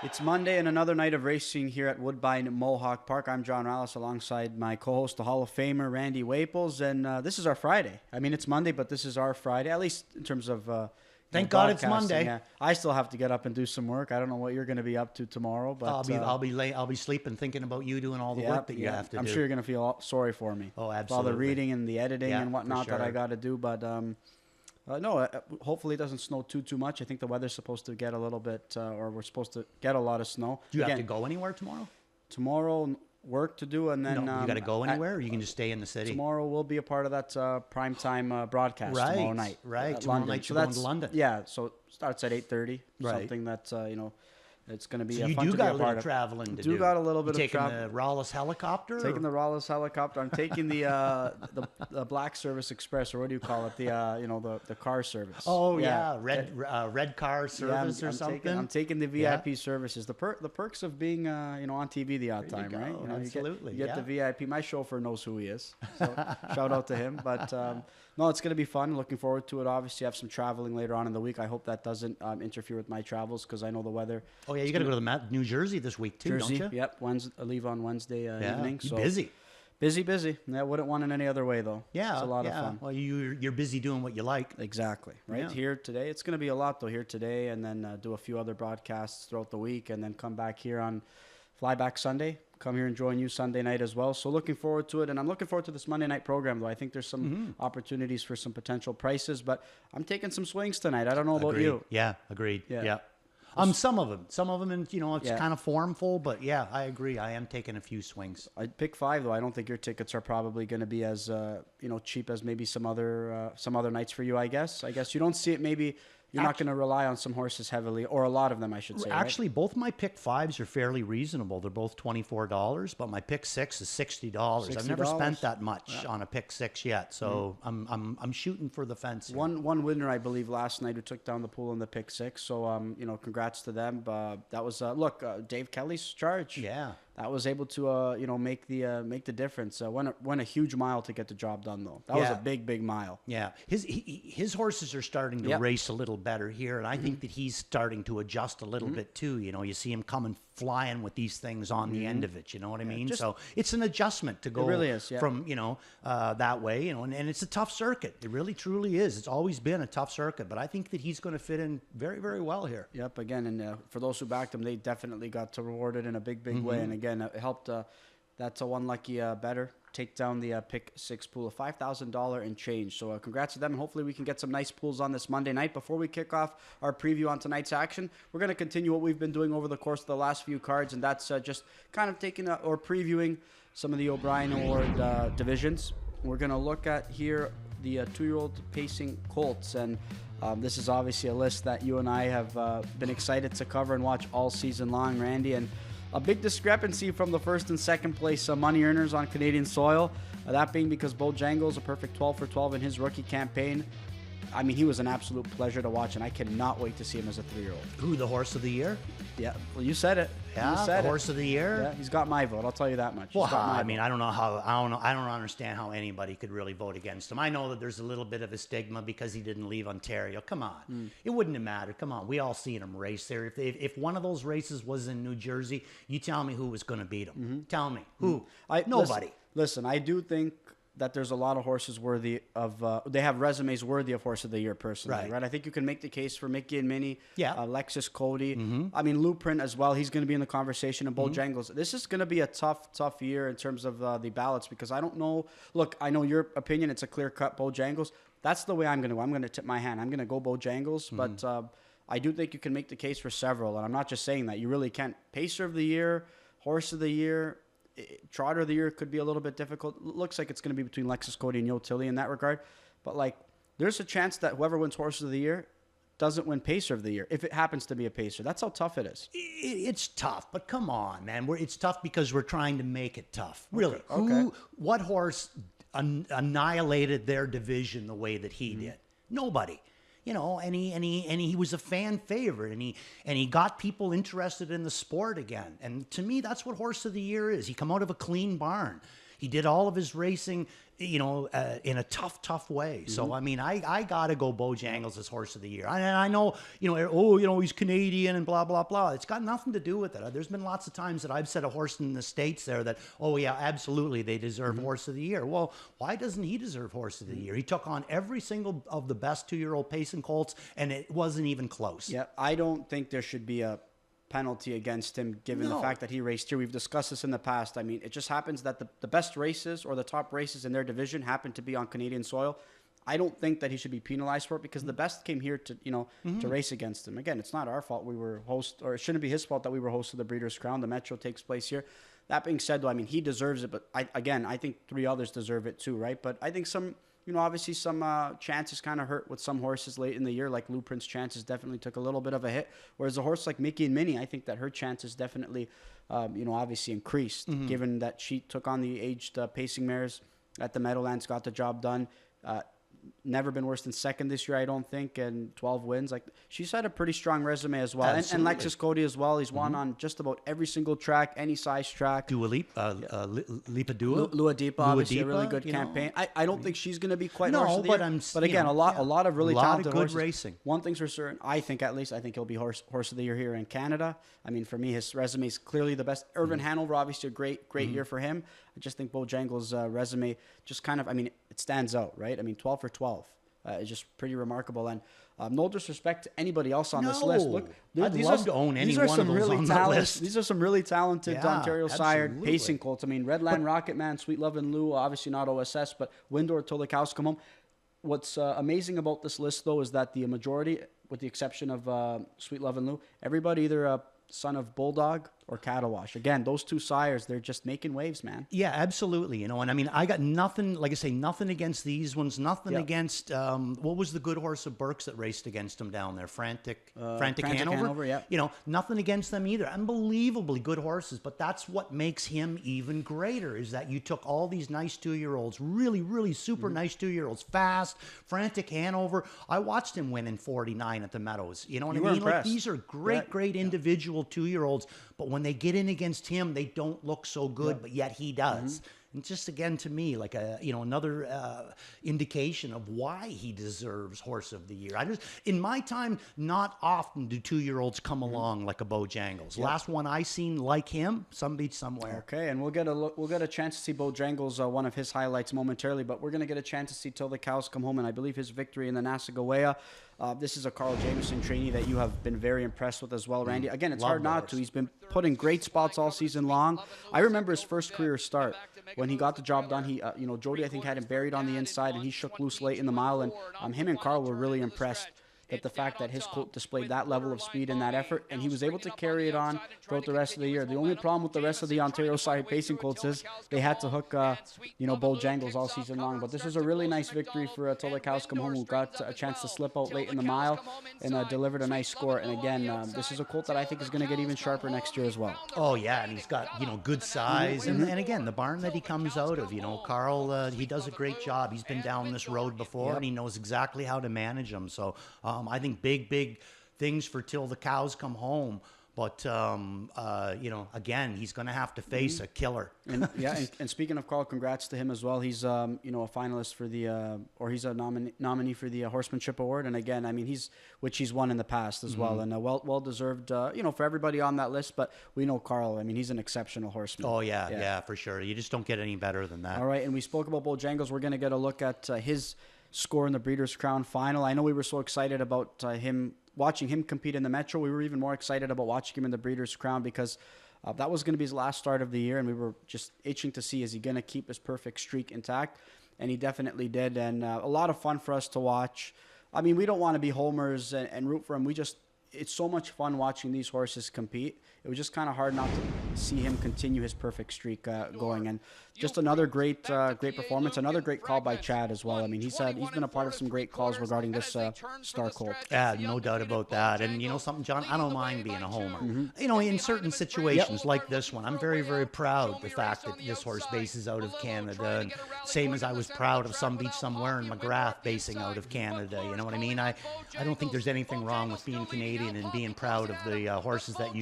It's Monday and another night of racing here at Woodbine Mohawk Park. I'm John Rallis alongside my co-host, the Hall of Famer, Randy Waples. And this is our Friday. I mean, it's Monday, but this is our Friday, at least in terms of Thank God it's Monday. Yeah. I still have to get up and do some work. I don't know what you're going to be up to tomorrow. But I'll be late. I'll be sleeping thinking about you doing all the work that you have to do. I'm sure you're going to feel sorry for me. Oh, absolutely. All the reading and the editing and whatnot sure. that I got to do. But no, hopefully it doesn't snow too much. I think the weather's supposed to get a little bit, or we're supposed to get a lot of snow. Do you have to go anywhere tomorrow? Tomorrow, work to do, and then... No, you got to go anywhere, or you can just stay in the city? Tomorrow we'll be a part of that primetime broadcast tomorrow night. Right, tomorrow night you're going to London. Yeah, so it starts at 8:30. Right. Something that's, it's going to be So you fun do to got be a a little part of. traveling to do. Do got a little bit you of travel. taking the Rallis helicopter? Taking the Rallis helicopter. I'm taking the Black Service Express, or what do you call it? The car service. Oh yeah, red car service or something. I'm taking the VIP services. The perks of being on TV the odd time, right? Absolutely. You get the VIP. My chauffeur knows who he is, so shout out to him. But no, it's going to be fun. Looking forward to it. Obviously, I have some traveling later on in the week. I hope that doesn't interfere with my travels because I know the weather. Oh yeah, you got to go to New Jersey this week too, don't you? Yep. I leave on Wednesday evening. So busy. Busy. I wouldn't want it any other way though. Yeah, it's a lot of fun. Well, you're busy doing what you like. Exactly. Right here today. It's going to be a lot though here today, and then do a few other broadcasts throughout the week, and then come back here on Flyback Sunday. Come here and join you Sunday night as well. So looking forward to it, and I'm looking forward to this Monday night program though. I think there's some opportunities for some potential prices, but I'm taking some swings tonight. I don't know about you. Yeah, agreed. Yeah. Some of them, and it's kind of formful, but yeah, I agree. I am taking a few swings. I'd pick 5 though. I don't think your tickets are probably going to be as cheap as maybe some other nights for you. I guess you don't see it. Maybe you're not going to rely on some horses heavily, or a lot of them, I should say. Actually, right? both my pick 5s are fairly reasonable. They're both $24, but my pick 6 is $60. I've never spent that much on a pick 6 yet, so I'm shooting for the fence here. One winner, I believe, last night who took down the pool in the pick 6. So congrats to them. That was Dave Kelly's charge. Yeah. That was able to make the difference. Went a huge mile to get the job done though. That was a big mile. Yeah, his horses are starting to race a little better here, and I think that he's starting to adjust a little bit too. You see him coming flying with these things on the end of it. You know what I mean? So it's an adjustment to go from that way. And it's a tough circuit. It really truly is. It's always been a tough circuit, but I think that he's going to fit in very, very well here. Yep. Again, and for those who backed him, they definitely got rewarded in a big way. And again, it helped. That's a one lucky better take down the pick 6 pool of $5,000 and change. So congrats to them. And hopefully we can get some nice pools on this Monday night. Before we kick off our preview on tonight's action, we're going to continue what we've been doing over the course of the last few cards, and that's just kind of taking or previewing some of the O'Brien Award divisions. We're going to look at here the 2-year-old pacing colts, and this is obviously a list that you and I have been excited to cover and watch all season long, Randy. And a big discrepancy from the first and second place money earners on Canadian soil. That being because Bojangles, a perfect 12 for 12 in his rookie campaign. I mean, he was an absolute pleasure to watch, and I cannot wait to see him as a 3-year-old. Who, the horse of the year? Yeah, well, you said it. Yeah, you said the horse of the year. Yeah, he's got my vote. I'll tell you that much. Well, I mean, I don't understand how anybody could really vote against him. I know that there's a little bit of a stigma because he didn't leave Ontario. Come on, it wouldn't have mattered. Come on, we all seen him race there. If one of those races was in New Jersey, you tell me who was going to beat him. Tell me who. Nobody. Listen, I do think that there's a lot of horses worthy of, they have resumes worthy of Horse of the Year personally, right? I think you can make the case for Mickey and Minnie, Alexis Cody. I mean, Luprint as well. He's going to be in the conversation, and Bojangles. This is going to be a tough year in terms of the ballots, because I don't know. Look, I know your opinion. It's a clear-cut Bojangles. That's the way I'm going to go. I'm going to tip my hand. I'm going to go Bojangles, but I do think you can make the case for several, and I'm not just saying that. You really can't. Pacer of the Year, Horse of the Year, Trotter of the Year could be a little bit difficult. Looks like it's going to be between Lexus Cody and Yo Tilly in that regard. But, there's a chance that whoever wins Horse of the Year doesn't win Pacer of the Year, if it happens to be a Pacer. That's how tough it is. It's tough, but come on, man. It's tough because we're trying to make it tough. Really. Okay. What horse annihilated their division the way that he did? Nobody. And he was a fan favorite, and he got people interested in the sport again. And to me, that's what Horse of the Year is. He come out of a clean barn. He did all of his racing, in a tough way. So, I mean, I got to go Bojangles as horse of the year. I know, he's Canadian and blah, blah, blah. It's got nothing to do with it. There's been lots of times that I've said a horse in the States there that, oh, yeah, absolutely, they deserve horse of the year. Well, why doesn't he deserve horse of the year? He took on every single of the best 2-year-old pacing colts, and it wasn't even close. Yeah, I don't think there should be a penalty against him given the fact that he raced here. We've discussed this in the past. I mean, it just happens that the best races or the top races in their division happen to be on Canadian soil. I don't think that he should be penalized for it because the best came here to to race against him. Again, it's not our fault we were host, or it shouldn't be his fault that we were host of the Breeders' Crown. The Metro takes place here. That being said, though, I mean, he deserves it, but I think 3 others deserve it too, right? But I think obviously some chances kind of hurt with some horses late in the year, like Lou Prince's chances definitely took a little bit of a hit. Whereas a horse like Mickey and Minnie, I think that her chances definitely, obviously increased, given that she took on the aged pacing mares at the Meadowlands, got the job done. Never been worse than second this year, I don't think, and 12 wins. Like, she's had a pretty strong resume as well. And Lexus Cody as well. He's won on just about every single track, any size track. Lua Dipa, obviously a really good campaign. I don't think she's going to be quite horse of the year. But again, a lot of really talented good horses. Racing. One thing's for certain, I think he'll be horse of the year here in Canada. I mean, for me, his resume is clearly the best. Irvin Hanover, obviously a great year for him. I just think Bojangles' resume just kind of, I mean, it stands out, right? I mean, 12 for 12. It's just pretty remarkable. And no disrespect to anybody else on this list. Look, I'd love to own any one of those on the list. These are some really talented Ontario-sired pacing colts. I mean, Redland, Rocket Man, Sweet Love and Lou, obviously not OSS, but Windor till the cows come home. What's amazing about this list, though, is that the majority, with the exception of Sweet Love and Lou, everybody either son of Bulldog or Cattle-Wash. Again, those two sires, they're just making waves, man. Yeah, absolutely. And I mean, I got nothing, like I say, nothing against these ones, nothing against, what was the good horse of Burke's that raced against him down there? Frantic Hanover? Yeah. Nothing against them either. Unbelievably good horses, but that's what makes him even greater, is that you took all these nice 2-year-olds, really, really super nice 2-year-olds, fast, Frantic Hanover. I watched him win in 49 at the Meadows. You know what I mean? Impressed. Like, these are great individual 2-year-olds, but when they get in against him, they don't look so good, but yet he does. And just again, to me, like another indication of why he deserves Horse of the Year. In my time, not often do 2-year-olds come along like a Bojangles. Last one I seen like him, some beach somewhere. Okay, and we'll get a chance to see Bojangles, one of his highlights momentarily, but we're gonna get a chance to see Till the Cows Come Home, and I believe his victory in the Nasagaweya. This is a Carl Jameson trainee that you have been very impressed with as well, Randy. Again, it's hard not to. He's been put in great spots all season long. I remember his first career start when he got the job done. He, Jody, I think, had him buried on the inside, and he shook loose late in the mile. And him and Carl were really impressed at the fact that his colt displayed that level of speed and that effort, and he was able to carry it on throughout the rest of the year. The only problem with the rest of the Ontario side pacing colts is they had to hook, Bojangles all season long. But this was a really nice victory for Till the Cows Come Home, who got a chance to slip out late in the mile and delivered a nice score. And again, this is a colt that I think is going to get even sharper next year as well. Oh yeah, and he's got good size, and again, the barn that he comes out of, Carl, he does a great job. He's been down this road before, and he knows exactly how to manage them. So I think big things for Till the Cows Come Home. But, again, he's going to have to face a killer. And speaking of Carl, congrats to him as well. He's, a finalist for he's a nominee for the Horsemanship Award. And again, I mean, he's won in the past as well. And well-deserved, for everybody on that list. But we know Carl, I mean, he's an exceptional horseman. Oh, yeah, for sure. You just don't get any better than that. All right, and we spoke about Bojangles. We're going to get a look at his score in the Breeders' Crown final. I know we were so excited about watching him compete in the Metro. We were even more excited about watching him in the Breeders' Crown because that was going to be his last start of the year, and we were just itching to see, is he going to keep his perfect streak intact? And he definitely did, and a lot of fun for us to watch. I mean, we don't want to be homers and root for him. It's so much fun watching these horses compete. It was just kind of hard not to see him continue his perfect streak going. And just another great performance, another great call by Chad as well. I mean, he's been a part of some great calls regarding this star colt. Yeah, no doubt about that. And you know something, John, I don't mind being a homer. In certain situations like this one, I'm very, very proud of the fact that this horse bases out of Canada. And same as I was proud of Some Beach Somewhere in McGrath basing out of Canada. You know what I mean? I don't think there's anything wrong with being Canadian and being proud of the horses that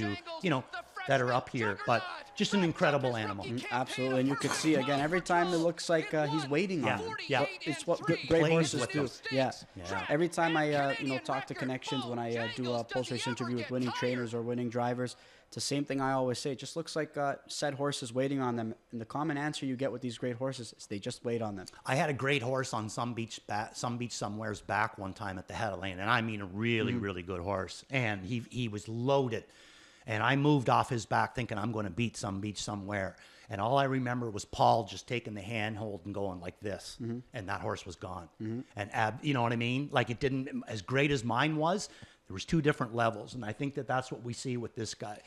that are up here, but just an incredible animal. Absolutely, and you could see again every time it looks like he's waiting on him. Yeah. It's what great horses do. Yeah. Yeah. Every time I talk to connections when I do a post race interview with winning trainers or winning drivers, it's the same thing I always say. It just looks like said horses waiting on them. And the common answer you get with these great horses is they just wait on them. I had a great horse on some beach somewhere's back one time at the head of lane, and I mean a really, really good horse. And he was loaded. And I moved off his back thinking I'm going to beat some beach somewhere. And all I remember was Paul just taking the handhold and going like this. And that horse was gone. And you know what I mean? Like it didn't, as great as mine was, there was two different levels. And I think that that's what we see with this guy.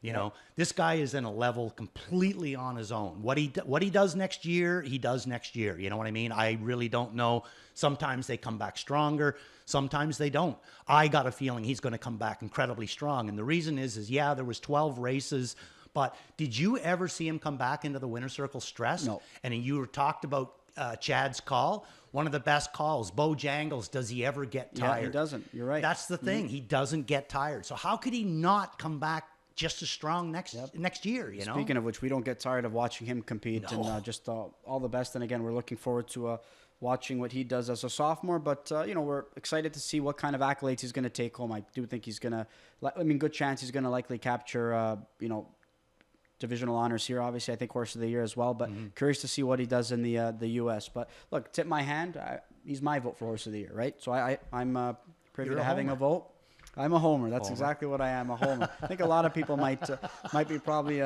You know, this guy is in a level completely on his own. What he does next year, he does next year. You know what I mean? I really don't know. Sometimes they come back stronger. Sometimes they don't. I got a feeling he's going to come back incredibly strong. And the reason is yeah, there was 12 races. But did you ever see him come back into the winner's circle stressed? No. And you talked about Chad's call. One of the best calls. Bojangles, does he ever get tired? Yeah, he doesn't. You're right. That's the thing. He doesn't get tired. So how could he not come back just as strong next year, you know? Speaking of which, we don't get tired of watching him compete. No. And just all the best. And again, we're looking forward to watching what he does as a sophomore. But, we're excited to see what kind of accolades he's going to take home. I do think he's going to, good chance he's going to likely capture, divisional honors here. Obviously, I think Horse of the Year as well. But curious to see what he does in the U.S. But look, tip my hand. He's my vote for Horse of the Year, right? So I'm privy to having a vote. I'm a homer. That's exactly what I am, a homer. I think a lot of people might be probably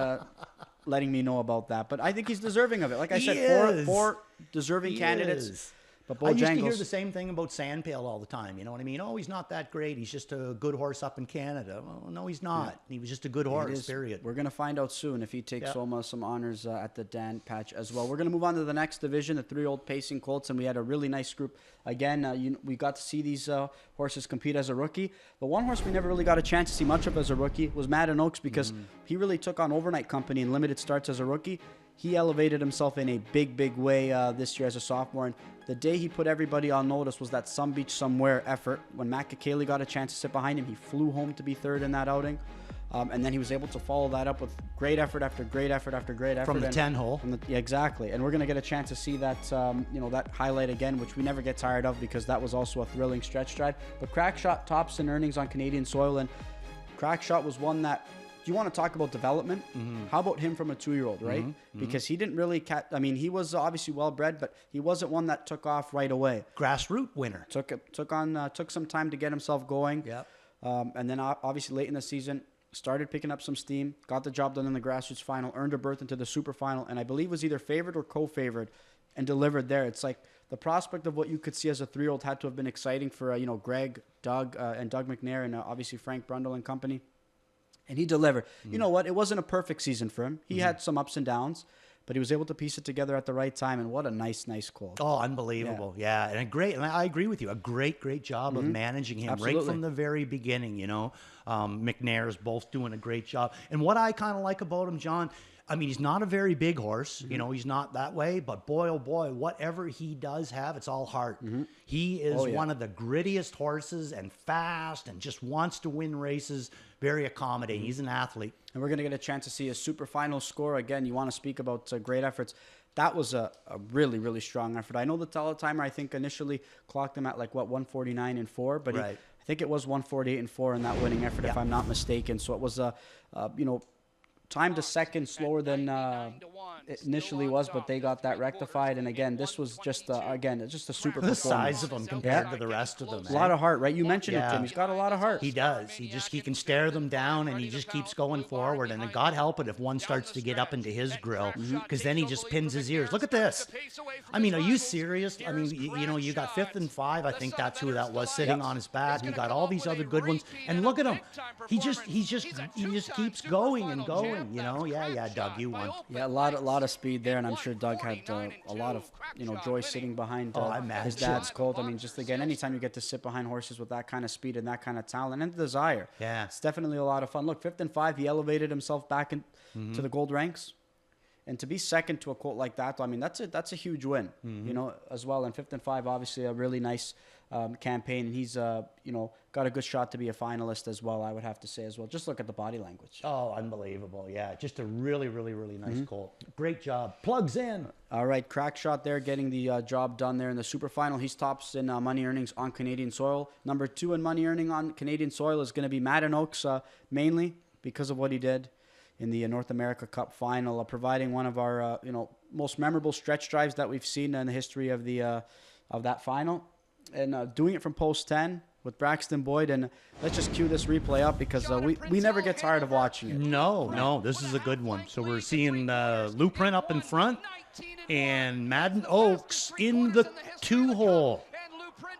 letting me know about that. But I think he's deserving of it. Like I said, four deserving candidates. But I used to hear the same thing about Sandpail all the time. You know what I mean? Oh, he's not that great. He's just a good horse up in Canada. Well, no, he's not. Yeah. He was just a good horse, period. We're going to find out soon if he takes home some honors at the Dan Patch as well. We're going to move on to the next division, the 3-year-old Pacing Colts, and we had a really nice group. Again, we got to see these horses compete as a rookie. The one horse we never really got a chance to see much of as a rookie was Madden Oaks because he really took on Overnight Company in limited starts as a rookie. He elevated himself in a big, big way this year as a sophomore. And the day he put everybody on notice was that Some Beach Somewhere effort. When Matt Kakeli got a chance to sit behind him, he flew home to be third in that outing. And then he was able to follow that up with great effort after great effort after great effort. From the 10-hole. Exactly. And we're going to get a chance to see that, that highlight again, which we never get tired of because that was also a thrilling stretch drive. But Crackshot tops in earnings on Canadian soil. And Crackshot was one that, you want to talk about development? How about him from a 2-year-old, right? Because he didn't really he was obviously well bred, but he wasn't one that took off right away. Grassroots winner. Took some time to get himself going. Yep. And then obviously late in the season started picking up some steam, got the job done in the grassroots final, earned a berth into the super final, and I believe was either favored or co-favored and delivered there. It's like the prospect of what you could see as a 3-year-old had to have been exciting for Greg, Doug, and Doug McNair, and obviously Frank Brundle and company. And he delivered. You know what? It wasn't a perfect season for him. He had some ups and downs, but he was able to piece it together at the right time. And what a nice call. Oh, unbelievable. Yeah. And I agree with you. A great job of managing him right from the very beginning, McNair's both doing a great job. And what I kind of like about him, John, I mean, he's not a very big horse. He's not that way. But boy, oh boy, whatever he does have, it's all heart. He is one of the grittiest horses and fast and just wants to win races. Very accommodating. He's an athlete. And we're going to get a chance to see a super final score. Again, you want to speak about great efforts. That was a really, really strong effort. I know the teletimer, I think, initially clocked him at 149.4, but I think it was 148.4 in that winning effort, if I'm not mistaken. So it was time to second slower than it initially was, but they got that rectified. And again, this was just a super the performance. size of him compared to the rest of them. A lot of heart, right? You mentioned it, Tim. He's got a lot of heart. He does. He can stare them down, and he just keeps going forward. And then God help it if one starts to get up into his grill, because then he just pins his ears. Look at this. I mean, are you serious? I mean, you got 5th and 5. I think that's who that was sitting on his back. You got all these other good ones, and look at him. He just keeps going and going. Yeah, Doug, you won. Yeah, a lot of speed there, and I'm sure Doug had a lot of joy sitting behind his dad's colt. I mean, just again, anytime you get to sit behind horses with that kind of speed and that kind of talent and desire, it's definitely a lot of fun. Look, 5th and 5, he elevated himself back to the gold ranks. And to be second to a colt like that, I mean, that's a huge win, you know, as well. And 5th and 5, obviously a really nice campaign. And he's, you know, got a good shot to be a finalist as well, I would have to say as well. Just look at the body language. Oh, unbelievable. Yeah, just a really, really, really nice colt. Great job. Plugs in. All right, crack shot there, getting the job done there in the super final. He's tops in money earnings on Canadian soil. Number 2 in money earning on Canadian soil is going to be Madden Oaks, mainly because of what he did in the North America Cup final, providing one of our you know, most memorable stretch drives that we've seen in the history of the of that final, and doing it from post 10 with Braxton Boyd. And let's just cue this replay up because we never get tired of watching it. No, this is a good one. So we're seeing Blueprint up in front and Madden Oaks in the 2-hole.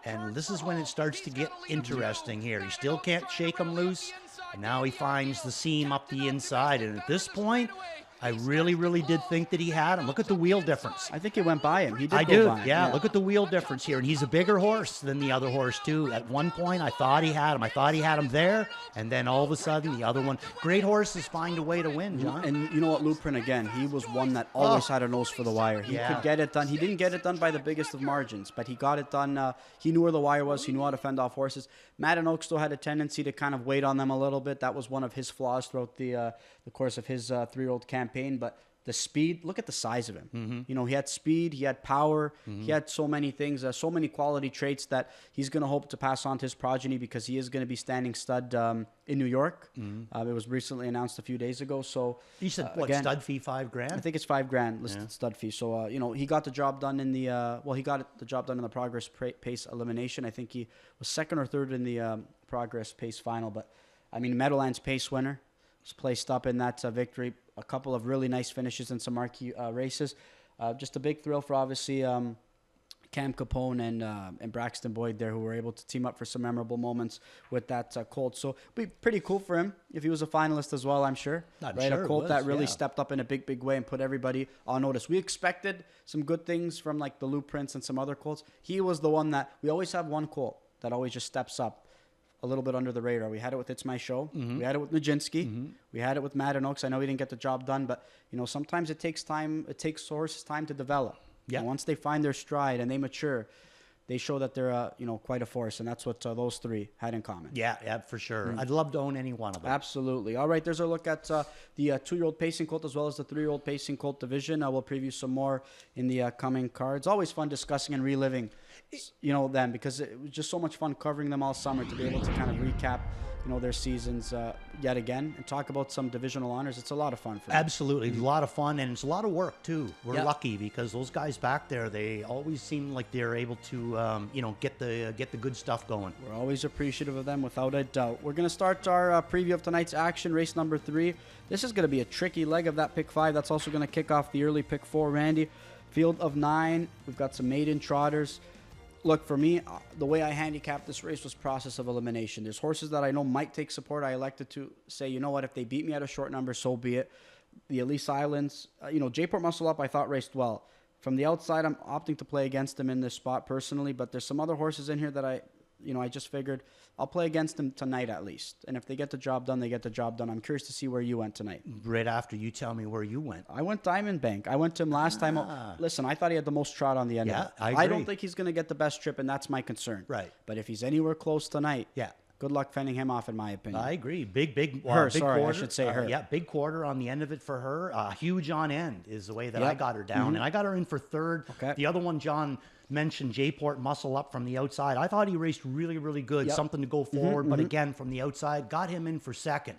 And this is when it starts to get interesting here. He still can't shake him loose. And now he finds the seam up the inside. And at this point, I really, really did think that he had him. Look at the wheel difference. I think he went by him. He did I go do, by him. yeah. Look at the wheel difference here. And he's a bigger horse than the other horse, too. At one point, I thought he had him. I thought he had him there. And then all of a sudden, the other one. Great horses find a way to win, John. And you know what, Blueprint, again, he was one that always had a nose for the wire. He could get it done. He didn't get it done by the biggest of margins, but he got it done. He knew where the wire was. He knew how to fend off horses. Madden Oak still had a tendency to kind of wait on them a little bit. That was one of his flaws throughout the course of his 3-year-old campaign. But the speed, look at the size of him. You know, he had speed, he had power, he had so many things, so many quality traits that he's going to hope to pass on to his progeny, because he is going to be standing stud in New York. It was recently announced a few days ago. So you said, what, again, stud fee $5,000? I think it's $5,000 listed stud fee. So, you know, he got the job done in the, he got the job done in the progress pace elimination. I think he was 2nd or 3rd in the progress pace final. But, I mean, Meadowlands pace winner. Was placed up in that victory. A couple of really nice finishes in some marquee races. Just a big thrill for, obviously, Cam Capone and Braxton Boyd there, who were able to team up for some memorable moments with that colt. So it'd be pretty cool for him if he was a finalist as well, I'm sure. Right, a colt that really stepped up in a big way and put everybody on notice. We expected some good things from like the Blueprints and some other colts. He was the one that, we always have one colt that always just steps up a little bit under the radar. We had it with It's My Show. We had it with Nijinsky. We had it with Madden Oaks. I know he didn't get the job done, but you know, sometimes it takes time. It takes horses time to develop. Yeah. And once they find their stride and they mature, they show that they're you know, quite a force, and that's what those 3 had in common. Yeah, for sure. I'd love to own any one of them. Absolutely. All right, there's a look at the 2-year-old pacing colt as well as the 3-year-old pacing colt division. We'll preview some more in the coming cards. Always fun discussing and reliving, you know, them, because it was just so much fun covering them all summer to be able to kind of recap, you know, their seasons yet again and talk about some divisional honors. It's a lot of fun for them. Absolutely. A lot of fun, and it's a lot of work too. We're lucky because those guys back there, they always seem like they're able to you know, get the good stuff going. We're always appreciative of them, without a doubt. We're going to start our preview of tonight's action, race number 3. This is going to be a tricky leg of that pick 5. That's also going to kick off the early pick 4, Randy. Field of 9. We've got some maiden trotters. Look, for me, the way I handicapped this race was process of elimination. There's horses that I know might take support. I elected to say, you know what, if they beat me at a short number, so be it. The Elise Islands, you know, J-Port Muscle Up, I thought raced well. From the outside, I'm opting to play against him in this spot personally, but there's some other horses in here that I just figured I'll play against them tonight at least. And if they get the job done, they get the job done. I'm curious to see where you went tonight. Right after you tell me where you went. I went Diamond Bank. I went to him last time. Listen, I thought he had the most trot on the end of it. I agree. I don't think he's going to get the best trip, and that's my concern. Right. But if he's anywhere close tonight, good luck fending him off, in my opinion. I agree. Big her, big sorry, quarter. I should say her. Yeah, big quarter on the end of it for her. Huge on end is the way that I got her down. And I got her in for 3rd. Okay. The other one, John mentioned, J-Port Muscle Up from the outside. I thought he raced really, really good. Something to go forward. But again, from the outside, got him in for 2nd.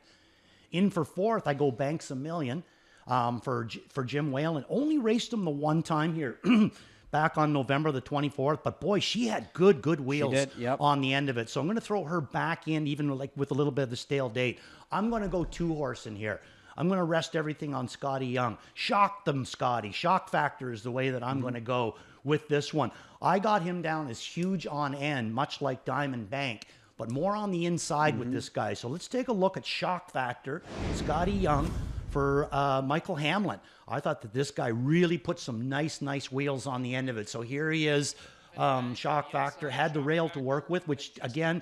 In for 4th, I go Banks a Million for Jim Whalen. Only raced him the one time here. Back on November the 24th, but boy, she had good wheels on the end of it. So I'm going to throw her back in, even like with a little bit of the stale date. I'm going to go 2-horse in here. I'm going to rest everything on Scotty Young. Shock them, Scotty. Shock factor is the way that I'm going to go with this one. I got him down as huge on end, much like Diamond Bank, but more on the inside with this guy. So let's take a look at shock factor. Scotty Young for Michael Hamlin. I thought that this guy really put some nice wheels on the end of it. So here he is shock factor, had the rail to work with, which again,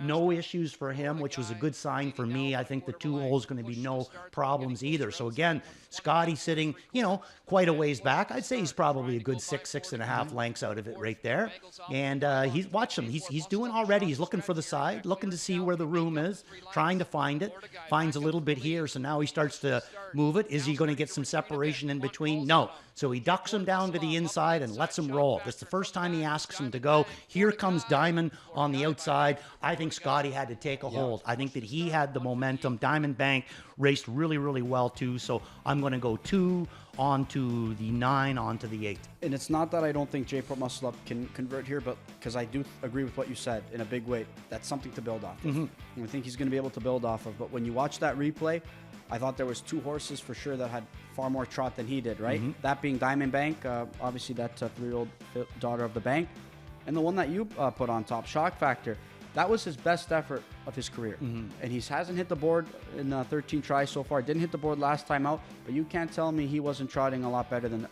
no issues for him, which was a good sign for me. I think the 2-hole is going to be no problems either. So again, Scotty sitting, quite a ways back. I'd say he's probably a good 6.5 lengths out of it right there. And watch him. He's doing already. He's looking for the side, looking to see where the room is, trying to find it. Finds a little bit here, so now he starts to move it. Is he going to get some separation in between? No. So he ducks him down to the inside and lets him roll. That's the first time he asks him to go. Here comes Diamond on the outside. I think Scotty had to take a hold. I think that he had the momentum. Diamond Bank raced really, really well too. So I'm going to go 2 onto the 9 onto the 8. And it's not that I don't think J-Port Muscle Up can convert here, but because I do agree with what you said in a big way. That's something to build off of. And I think he's going to be able to build off of. But when you watch that replay, I thought there was 2 horses for sure that had far more trot than he did, right? That being Diamond Bank, obviously that 3-year-old daughter of the bank, and the one that you put on top, Shock Factor. That was his best effort of his career. And he hasn't hit the board in 13 tries so far. Didn't hit the board last time out, but you can't tell me he wasn't trotting a lot better than,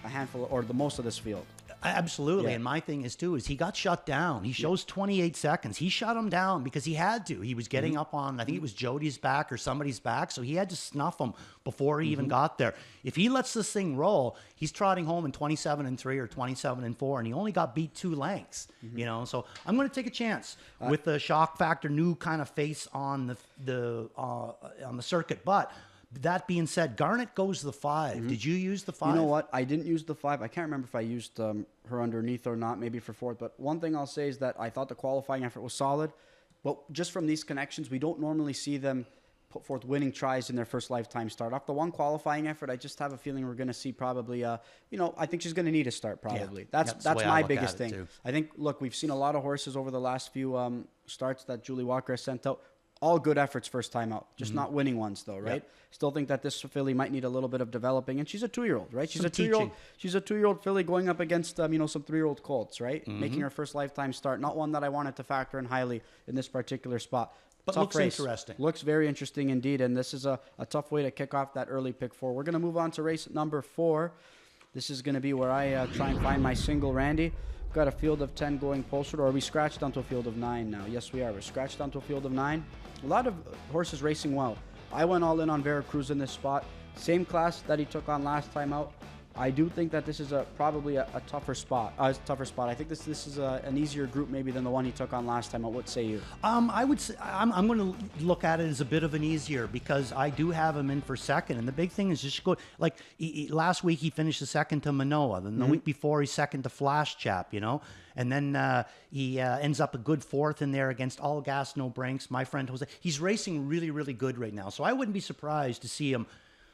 a handful or the most of this field. Absolutely. Yeah. And my thing is he got shut down. He shows 28 seconds. He shut him down because he had to. He was getting up on, I think it was Jody's back or somebody's back. So he had to snuff him before he even got there. If he lets this thing roll, he's trotting home in 27-3 or 27-4, and he only got beat 2 lengths, So I'm going to take a chance with the Shock Factor, new kind of face on the circuit. But that being said, Garnet goes the 5. Did you use the 5? You know what? I didn't use the 5. I can't remember if I used her underneath or not, maybe for 4th. But one thing I'll say is that I thought the qualifying effort was solid. But just from these connections, we don't normally see them put forth winning tries in their first lifetime start. Off the one qualifying effort, I just have a feeling we're going to see probably, I think she's going to need a start probably. Yeah. That's my biggest thing. Too. I think, look, we've seen a lot of horses over the last few starts that Julie Walker has sent out. All good efforts first time out, just not winning ones though, right? Yep. Still think that this filly might need a little bit of developing, and she's a 2-year-old, right? She's a 2-year-old. She's a 2-year-old filly going up against some 3-year-old colts, right? Making her first lifetime start. Not one that I wanted to factor in highly in this particular spot. But tough looks race. Interesting. Looks very interesting indeed, and this is a tough way to kick off that early pick 4. We're gonna move on to race number 4. This is gonna be where I try and find my single Randy. We've got a field of 10 going posted, or are we scratched down to a field of 9 now? Yes, we are. We're scratched down to a field of 9. A lot of horses racing well. I went all in on Veracruz in this spot. Same class that he took on last time out. I do think that this is probably a tougher spot. I think this is an easier group maybe than the one he took on last time. What say you? I would say I'm going to look at it as a bit of an easier because I do have him in for second, and the big thing is just go like last week he finished the second to Manoa, then the week before he's second to Flash Chap, and then he ends up a good 4th in there against All Gas No Brakes. My friend Jose, he's racing really, really good right now, so I wouldn't be surprised to see him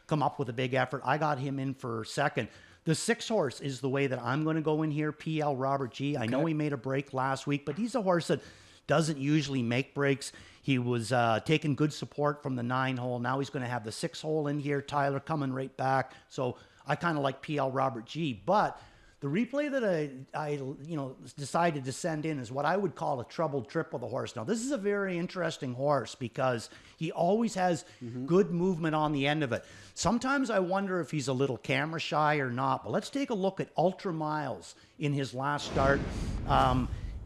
come up with a big effort. I got him in for second. The 6 horse is the way that I'm going to go in here, PL Robert G. I know he made a break last week, but he's a horse that doesn't usually make breaks. He was taking good support from the 9 hole. Now he's going to have the 6 hole in here. Tyler coming right back. So I kind of like PL Robert G. But the replay that I decided to send in is what I would call a troubled trip of the horse. Now, this is a very interesting horse because he always has good movement on the end of it. Sometimes I wonder if he's a little camera shy or not, but let's take a look at Ultra Miles in his last start.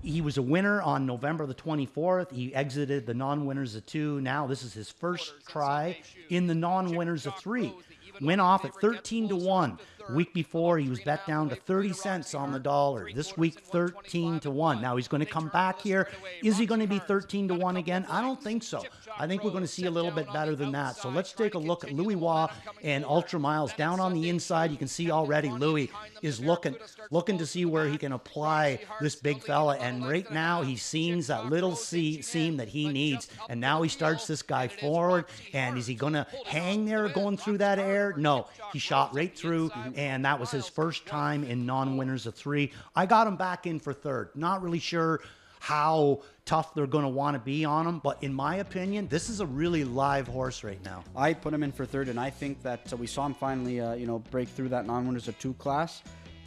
He was a winner on November the 24th. He exited the non-winners of 2. Now this is his first try in the non-winners of 3. Went off at 13-1. Week before, he was bet down to 30 cents on the dollar. This week, 13-1. Now he's going to come back here. Is he going to be 13-1 again? I don't think so. I think we're going to see a little bit better than that. So let's take a look at Louis Waugh and Ultra Miles. Down on the inside, you can see already Louis is looking to see where he can apply this big fella. And right now, he seems that little seam that he needs. And now he starts this guy forward. And is he going to hang there going through that air? No. He shot right through. And that was his first time in non-winners of 3. I got him back in for 3rd. Not really sure how tough they're going to want to be on him, but in my opinion, this is a really live horse right now. I put him in for 3rd, and I think that we saw him finally, break through that non-winners of 2 class.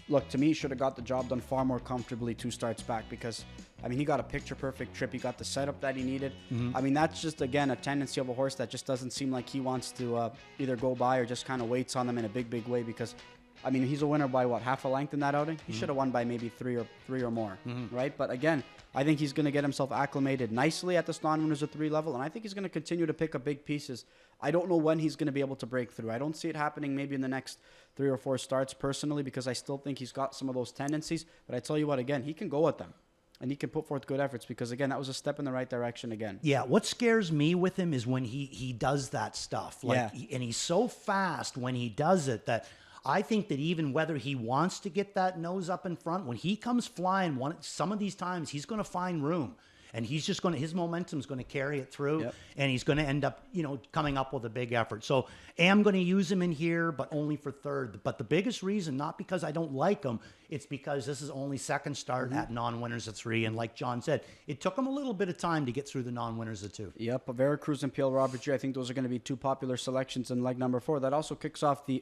Look, to me, he should have got the job done far more comfortably 2 starts back because, he got a picture-perfect trip. He got the setup that he needed. That's just, again, a tendency of a horse that just doesn't seem like he wants to either go by or just kind of waits on them in a big, big way because I mean, he's a winner by what, half a length in that outing? He should have won by maybe three or more, right? But again, I think he's going to get himself acclimated nicely at this non-winners of 3 level, and I think he's going to continue to pick up big pieces. I don't know when he's going to be able to break through. I don't see it happening maybe in the next 3 or 4 starts personally, because I still think he's got some of those tendencies. But I tell you what, again, he can go with them. And he can put forth good efforts, because, again, that was a step in the right direction again. Yeah, what scares me with him is when he does that stuff. And he's so fast when he does it that I think that even whether he wants to get that nose up in front, when he comes flying, some of these times he's going to find room. And he's just going to, his momentum's going to carry it through, and he's going to end up, coming up with a big effort. So am going to use him in here, but only for third. But the biggest reason, not because I don't like him, it's because this is only second start at non-winners of 3. And like John said, it took him a little bit of time to get through the non-winners of 2. Yep, Veracruz and P.L. Robert G. I think those are going to be 2 popular selections in leg number 4. That also kicks off the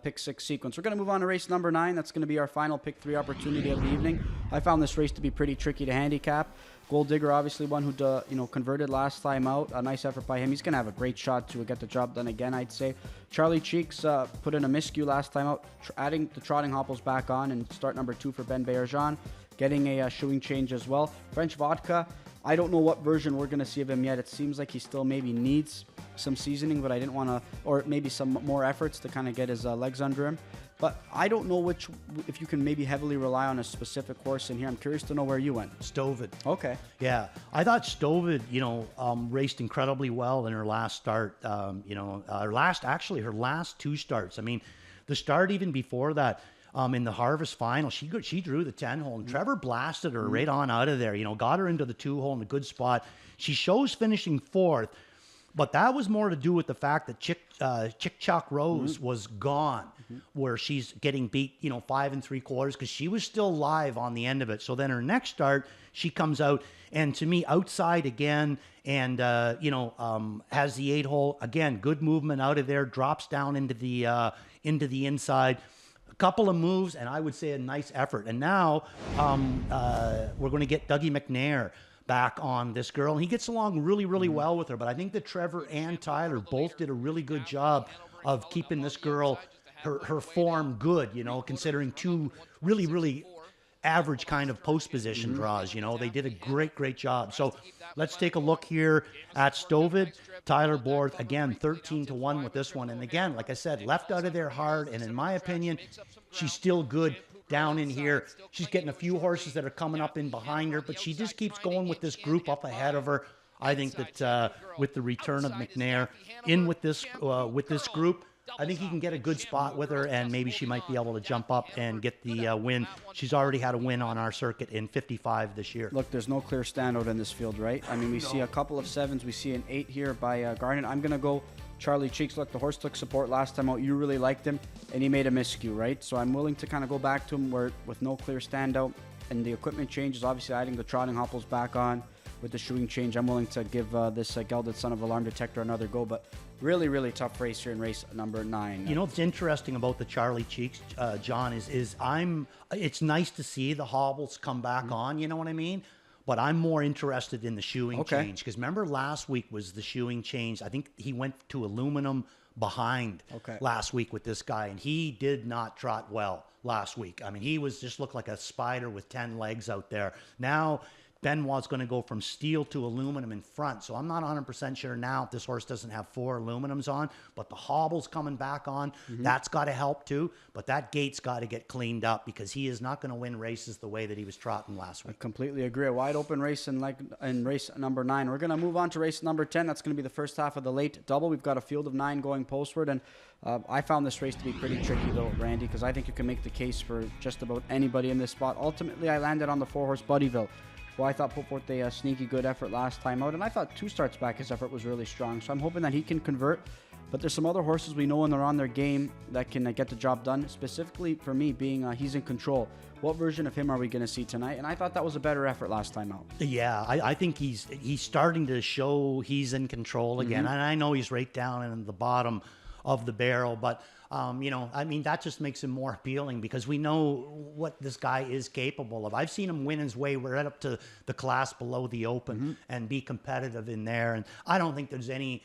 pick 6 sequence. We're going to move on to race number 9. That's going to be our final pick 3 opportunity of the evening. I found this race to be pretty tricky to handicap. Gold Digger, obviously one who converted last time out. A nice effort by him. He's going to have a great shot to get the job done again, I'd say. Charlie Cheeks put in a miscue last time out, adding the trotting hopples back on, and start number 2 for Ben Baerjean, getting a shoeing change as well. French Vodka, I don't know what version we're going to see of him yet. It seems like he still maybe needs some seasoning, but I didn't want to, or maybe some more efforts to kind of get his legs under him. But I don't know if you can maybe heavily rely on a specific horse in here. I'm curious to know where you went. Stovid. Okay. Yeah. I thought Stovid, raced incredibly well in her last start. Her last 2 starts. I mean, the start even before that, in the Harvest Final, she drew the 10-hole, and Trevor blasted her right on out of there. Got her into the 2-hole in a good spot. She shows finishing 4th. But that was more to do with the fact that Chick Chalk Rose was gone, where she's getting beat, 5 3/4, because she was still live on the end of it. So then her next start, she comes out, and to me, outside again, and has the 8-hole again, good movement out of there, drops down into the inside. A couple of moves, and I would say a nice effort. And now we're going to get Dougie McNair back on this girl, and he gets along really, really well with her. But I think that Trevor and Tyler both did a really good job of keeping this girl, her form good, considering 2 really, really average kind of post position draws. They did a great job. So let's take a look here at Stovid. Tyler Borth, again, 13-1 with this one. And again, like I said, left out of there hard, and in my opinion, she's still good down in here. She's getting a few horses that are coming up in behind her, but she just keeps going with this group up ahead of her. I think that with the return of McNair in with this group, I think he can get a good spot with her, and maybe she might be able to jump up and get the win. She's already had a win on our circuit in 55 this year. Look, there's no clear standout in this field, right? I mean, we see a couple of 7s. We see an 8 here by Garnet. I'm going to go Charlie Cheeks. Look, the horse took support last time out. You really liked him, and he made a miscue, right? So I'm willing to kind of go back to him with no clear standout. And the equipment changes, obviously adding the trotting hopples back on with the shoeing change. I'm willing to give this Gelded Son of Alarm Detector another go. But really, really tough race here in race number 9. What's interesting about the Charlie Cheeks, John, is it's nice to see the hobbles come back on, you know what I mean? But I'm more interested in the shoeing change, because remember last week was the shoeing change. I think he went to aluminum behind last week with this guy, and he did not trot well last week. I mean, he just looked like a spider with 10 legs out there. Now Benoit's going to go from steel to aluminum in front. So I'm not 100% sure now if this horse doesn't have 4 aluminums on, but the hobble's coming back on. That's got to help too. But that gate's got to get cleaned up, because he is not going to win races the way that he was trotting last week. I completely agree. A wide open race in race number 9. We're going to move on to race number 10. That's going to be the first half of the late double. We've got a field of 9 going postward, and I found this race to be pretty tricky though, Randy, because I think you can make the case for just about anybody in this spot. Ultimately, I landed on the 4-horse Buddyville, who I thought put forth a sneaky good effort last time out. And I thought 2 starts back, his effort was really strong. So I'm hoping that he can convert. But there's some other horses we know when they're on their game that can get the job done. Specifically for me, being he's in control. What version of him are we going to see tonight? And I thought that was a better effort last time out. Yeah, I think he's starting to show he's in control again. And I know he's right down in the bottom of the barrel, but You know, I mean, that just makes him more appealing because we know what this guy is capable of. I've seen him win his way right up to the class below the Open and be competitive in there. And I don't think there's any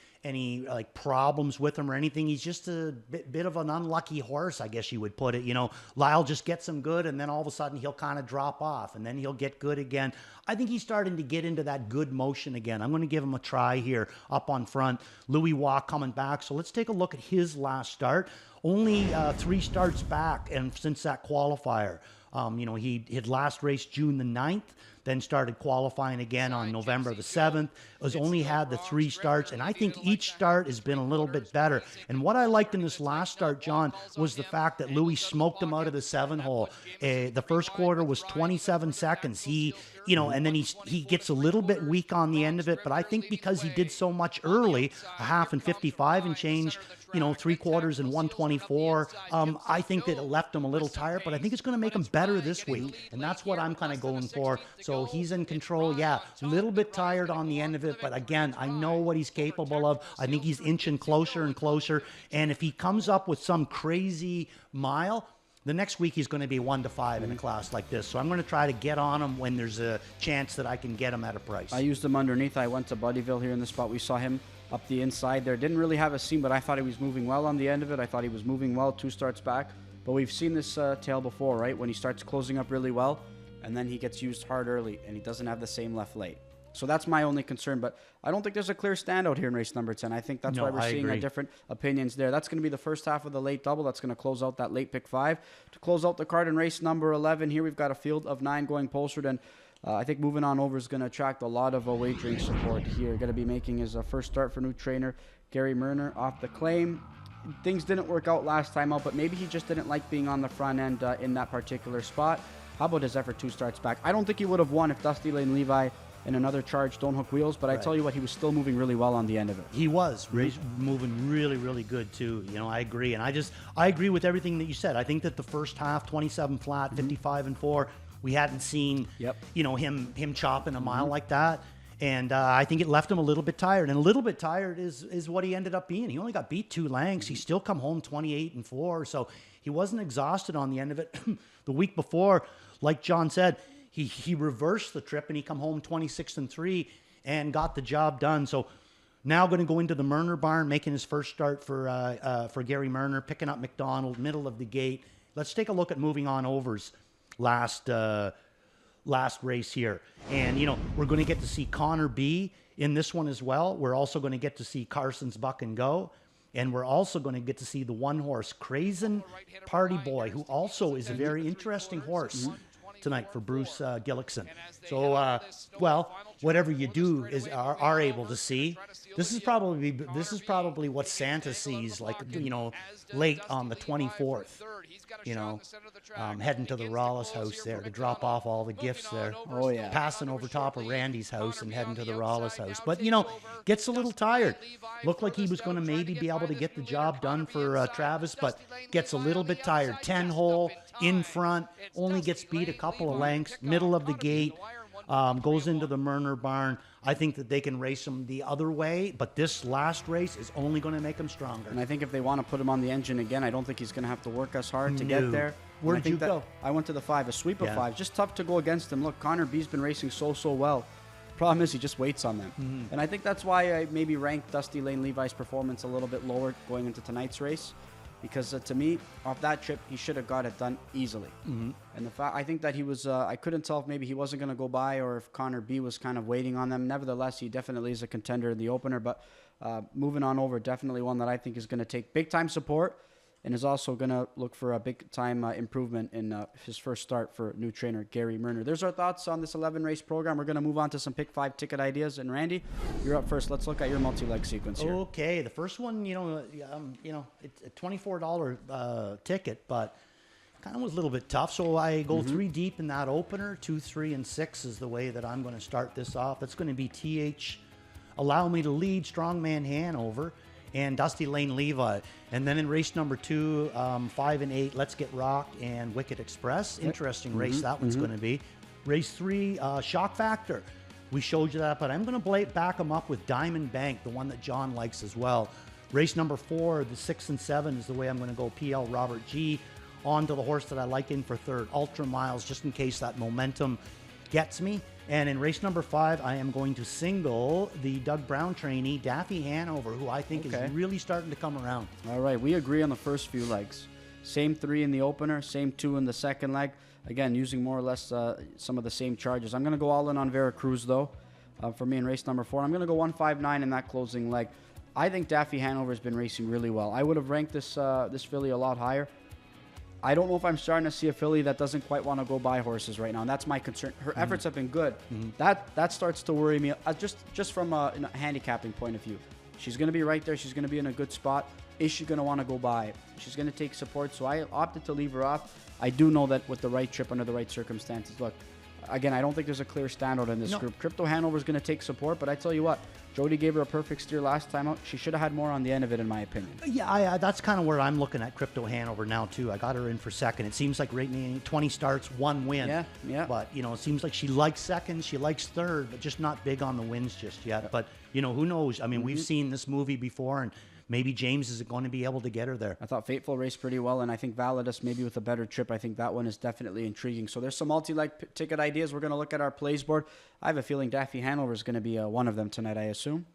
like problems with him or anything. He's just a bit of an unlucky horse, I guess you would put it. You know, Lyle just gets him good, and then all of a sudden he'll kind of drop off, and then he'll get good again. I think he's starting to get into that good motion again. I'm going to give him a try here up on front. Louis Waugh coming back. So let's take a look at his last start. Only 3 starts back, and since that qualifier. You know, he had last raced June the 9th, then started qualifying again on November the 7th. Has only had the 3 starts, and I think each start has been a little bit better. And what I liked in this last start, John, was the fact that Louis smoked him out of the 7-hole. The first quarter was 27 seconds. He, you know, and then he gets a little bit weak on the end of it, but I think because he did so much early, a half and 55 and change, you know, 3 quarters and 124, I think that it left him a little tired, but I think it's going to make him better this week, and that's what I'm kind of going for. So he's in control. Yeah, a little bit tired on the end of it, but again, I know what he's capable of. I think he's inching closer and closer, and if he comes up with some crazy mile, the next week he's going to be 1-5 in a class like this. So I'm going to try to get on him when there's a chance that I can get him at a price. I used him underneath. I went to Buddyville here in the spot. We saw him up the inside there. Didn't really have a seam, but I thought he was moving well on the end of it. I thought he was moving well 2 starts back. But we've seen this tail before, right? When he starts closing up really well, and then he gets used hard early, and he doesn't have the same left late. So that's my only concern, but I don't think there's a clear standout here in race number 10. I think that's why we're seeing different opinions there. That's going to be the first half of the late double. That's going to close out that late pick 5. To close out the card in race number 11, here we've got a field of 9 going posted, and I think moving on over is going to attract a lot of wagering support here. Going to be making his first start for new trainer Gary Murner off the claim. Things didn't work out last time out, but maybe he just didn't like being on the front end in that particular spot. How about his effort 2 starts back? I don't think he would have won if Dusty Lane Levi and another charge don't hook wheels, but I tell you what, he was still moving really well on the end of it. He was moving really, really good too. You know, I agree. And I agree with everything that you said. I think that the first half, 27 flat, 55 and 4, we hadn't seen, you know, him chopping a mile like that. And I think it left him a little bit tired. And a little bit tired is what he ended up being. He only got beat 2 lengths. He still come home 28 and 4. So he wasn't exhausted on the end of it. The week before, like John said, he reversed the trip and he come home 26 and 3 and got the job done. So now going to go into the Murner barn, making his first start for Gary Murner, picking up McDonald, middle of the gate. Let's take a look at moving on overs last race here. And, you know, we're going to get to see Connor B in this one as well. We're also going to get to see Carson's Buck and Go. And we're also going to get to see the 1-horse Crazen Party Boy, who also is a very interesting horse tonight for Bruce Gillickson. So, well, whatever you do are able to see. This is probably what Santa sees, like, you know, late on the 24th. You know, heading to the Rawlis house there to drop off all the gifts there. Oh, yeah. Passing over top of Randy's house and heading to the Rawlis house. But, you know, gets a little tired. Looked like he was going to maybe be able to get the job done for Travis, but gets a little bit tired. 10-hole, in front, only gets beat a couple of lengths, middle of the gate, goes into the Murner barn. I think that they can race him the other way, but this last race is only going to make him stronger. And I think if they want to put him on the engine again, I don't think he's going to have to work as hard to get there. Where did you go? I went to the 5, a sweep of 5. Just tough to go against him. Look, Connor B's been racing so well. Problem is he just waits on them. And I think that's why I maybe ranked Dusty Lane Levi's performance a little bit lower going into tonight's race. Because to me, off that trip, he should have got it done easily. And the fact, I think that he was, I couldn't tell if maybe he wasn't going to go by or if Connor B was kind of waiting on them. Nevertheless, he definitely is a contender in the opener. But moving on over, definitely one that I think is going to take big-time support and is also going to look for a big-time improvement in his first start for new trainer Gary Murner. There's our thoughts on this 11-race program. We're going to move on to some Pick 5 ticket ideas. And Randy, you're up first. Let's look at your multi-leg sequence here. Okay, the first one, it's a $24 ticket, but kind of was a little bit tough. So I go 3 deep in that opener. 2, 3, and 6 is the way that I'm going to start this off. That's going to be TH Allow Me to Lead, Strongman Hanover, and Dusty Lane Levi. And then in race number 2, 5 and 8, Let's Get Rocked and Wicked Express. Interesting race that one's going to be. Race 3, Shock Factor. We showed you that, but I'm going to back them up with Diamond Bank, the one that John likes as well. Race number 4, the 6 and 7 is the way I'm going to go. PL Robert G. On to the horse that I like in for third, Ultra Miles, just in case that momentum gets me. And in race number 5, I am going to single the Doug Brown trainee, Daffy Hanover, who I think is really starting to come around. All right, we agree on the first few legs. Same 3 in the opener, same 2 in the second leg. Again, using more or less some of the same charges. I'm going to go all in on Veracruz, though, for me in race number 4. I'm going to go 159 in that closing leg. I think Daffy Hanover has been racing really well. I would have ranked this filly a lot higher. I don't know if I'm starting to see a filly that doesn't quite want to go by horses right now, and that's my concern. Her efforts have been good. That starts to worry me, just from a handicapping point of view. She's going to be right there. She's going to be in a good spot. Is she going to want to go by? She's going to take support, so I opted to leave her off. I do know that with the right trip under the right circumstances, look, again, I don't think there's a clear standout in this group. Crypto Hanover is going to take support, but I tell you what, Jody gave her a perfect steer last time out. She should have had more on the end of it, in my opinion. Yeah, that's kind of where I'm looking at Crypto Hanover now, too. I got her in for second. It seems like right now, 20 starts, 1 win. Yeah. But, it seems like she likes second, she likes third, but just not big on the wins just yet. But, who knows? I mean, we've seen this movie before, and maybe James is going to be able to get her there. I thought Fateful raced pretty well, and I think Validus maybe with a better trip. I think that one is definitely intriguing. So there's some multi-leg ticket ideas. We're going to look at our plays board. I have a feeling Daffy Hanover is going to be one of them tonight, I assume.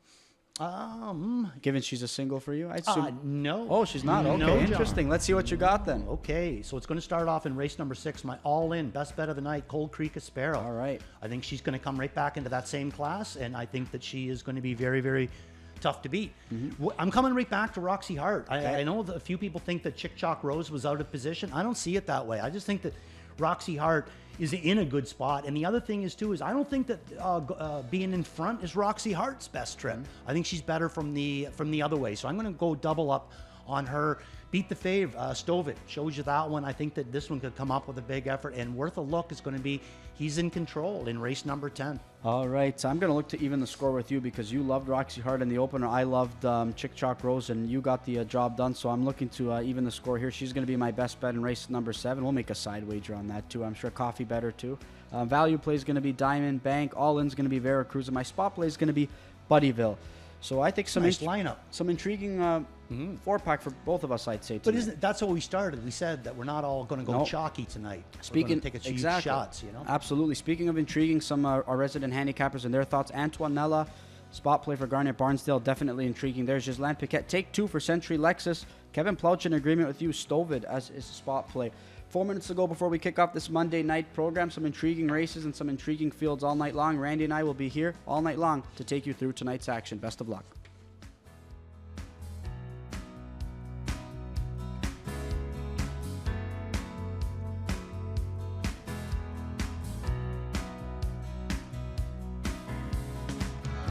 Given she's a single for you, I assume. No. Oh, she's not? Okay, no, interesting. Let's see what you got then. Okay, so it's going to start off in race number 6, my all-in, best bet of the night, Cold Creek Aspero. All right. I think she's going to come right back into that same class, and I think that she is going to be very, very tough to beat. I'm coming right back to Roxy Hart. I know that a few people think that Chick Chalk Rose was out of position. I don't see it that way. I just think that Roxy Hart is in a good spot. And the other thing is, too, is I don't think that being in front is Roxy Hart's best trip. I think she's better from the other way. So I'm going to go double up on her. Beat the fave, Stove It. Shows you that one. I think that this one could come up with a big effort. And worth a look is going to be he's in control in race number 10. All right. So I'm going to look to even the score with you because you loved Roxy Hart in the opener. I loved Chick Chalk Rose, and you got the job done. So I'm looking to even the score here. She's going to be my best bet in race number 7. We'll make a side wager on that, too. I'm sure Coffee better, too. Value play is going to be Diamond Bank. All in is going to be Veracruz. And my spot play is going to be Buddyville. So I think some nice lineup, some intriguing 4-pack for both of us, I'd say. Tonight. But that's what we started. We said that we're not all going to go chalky tonight. We're going to take a few shots, Absolutely. Speaking of intriguing, some our resident handicappers and their thoughts. Antoinella, spot play for Garnet Barnsdale, definitely intriguing. There's Giselaine Piquet. Take 2 for Century Lexus. Kevin Plouch in agreement with you. Stovid as his spot play. 4 minutes to go before we kick off this Monday night program. Some intriguing races and some intriguing fields all night long. Randy and I will be here all night long to take you through tonight's action. Best of luck.